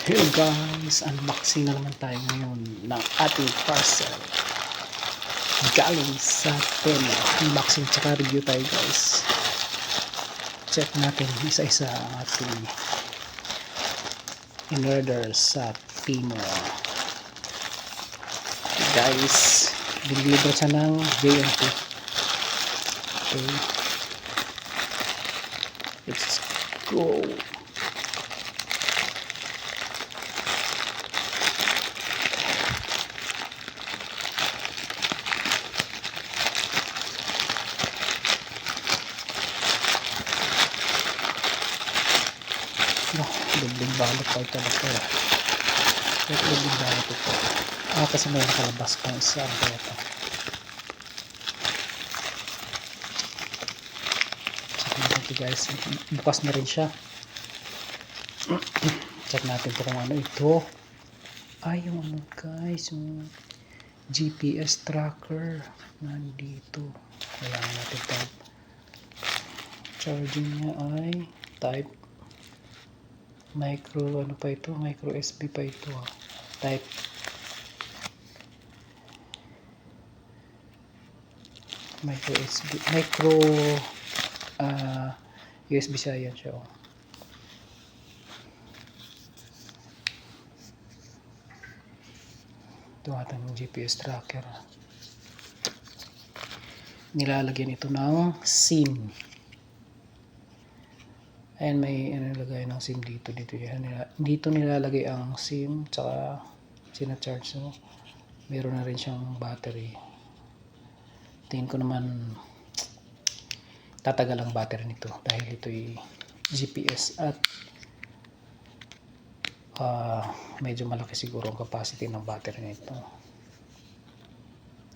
Hello guys, unboxing na naman tayo ngayon ng ating parcel galing sa Temo. Unboxing tsaka review tayo guys. Check natin isa-isa ang ating in-order sa Temo. Guys, deliver siya ng JNT. Okay, let's go. Dibling balot pa ito dito. Dibling balot ito. Kasi may nakalabas pang isa. Ito. Check natin ito guys. Bukas na rin siya. Check natin ito kung ano ito. Ay yung ano guys. Yung GPS tracker. Nandito. Kailangan natin type. Charging niya ay type micro, ano pa ito? Micro USB pa ito. Type micro USB, micro USB siya, yan siya. Ito ating GPS tracker. Nilalagyan ito ng SIM. Ayan, may nilagay ng SIM dito. Dito nilalagay ang SIM, tsaka sinacharge. So, meron na rin siyang battery. Tingin ko naman tatagal ang battery nito dahil ito'y GPS at medyo malaki siguro ang capacity ng battery nito.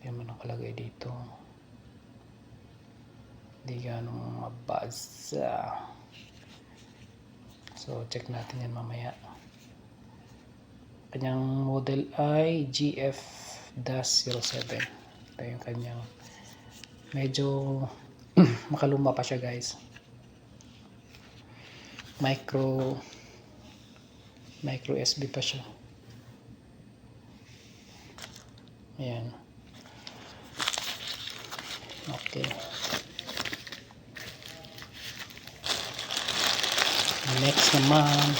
Yan mo nakalagay dito. Hindi ganong mabasa. So, check natin yan mamaya. Kanyang model ay GF-07. Ito yung kanyang medyo makaluma pa siya guys. Micro USB pa siya. Ayan. Okay. Next naman,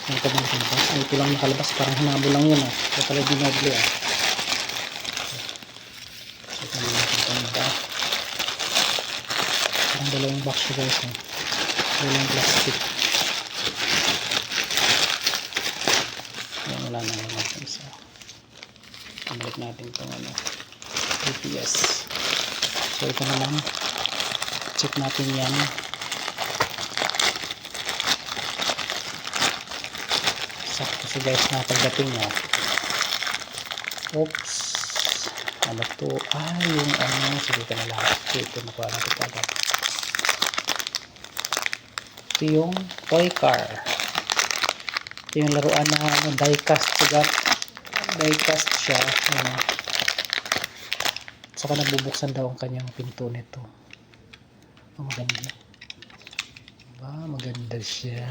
ito lang nakalabas. Ito lang nakalabas, parang hinabo lang yun. Ito pala dinobli. So, ito lang nakalabas. Parang dalawang box siya guys. Dalawang plastic. Ayan, wala na yung natin isa. Pambalik natin itong GPS. So, ito naman. Check natin yan. Sakto si guys na pagdating mo. Oops. Ano to? Yung sige ka na lahat. Ito nakuha natin agad. Ito yung toy car. Ito yung laruan na diecast. Diecast siya. Saka nabubuksan daw ang kanyang pinto nito. Maganda. Maganda siya.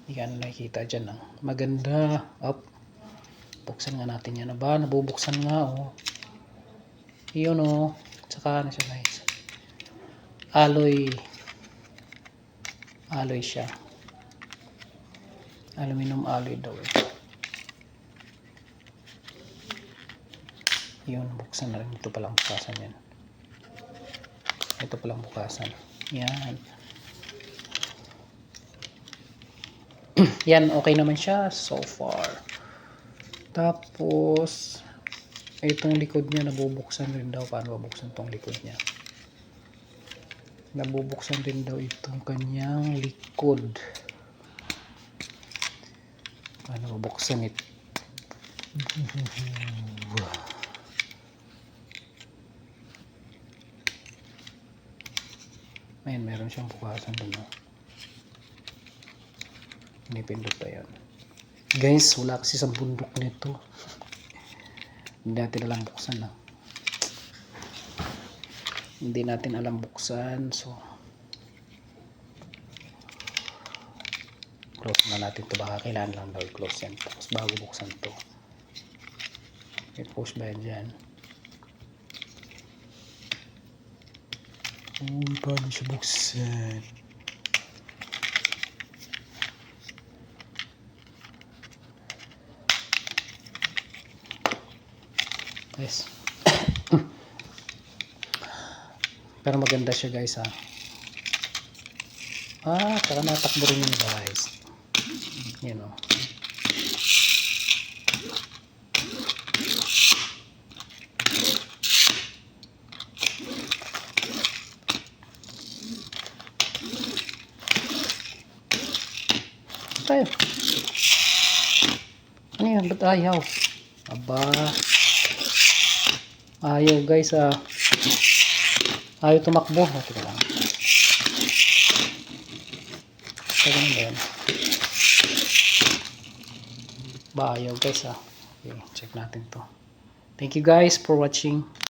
Hindi ka nakikita dyan. Maganda. Up. Buksan nga natin yan. Nabubuksan nga. Iyon Tsaka ano siya guys. Alloy siya. Aluminum alloy daw. Yun. Buksan na rin. Ito palang bukasan yan. Ito palang bukasan. Yan. Yan, okay naman siya so far. Tapos itong likod niya nabubuksan rin daw. Paano babuksan tong likod niya? Nabubuksan rin daw itong kanyang likod. Paano babuksan ito? Ayan, meron siyang bukasan doon. Pinipindot pa yan guys. Wala kasi sa bundok nito. Hindi natin alam buksan hindi natin alam buksan. So close na natin to. Baka kailangan lang daw i-close yan. Tapos bago buksan to. May push ba yan dyan? Uy, paano siya buksan? Yes. Pero maganda siya guys ha. Saka natakbo rin yun guys. You know. Tayo. Ano yan? Ba't ayaw? Aba. Ayaw guys ah. Ayaw tumakbo. Teka lang. Sa ganun ba yan? Ba ayaw guys ah. Okay, check natin to. Thank you guys for watching.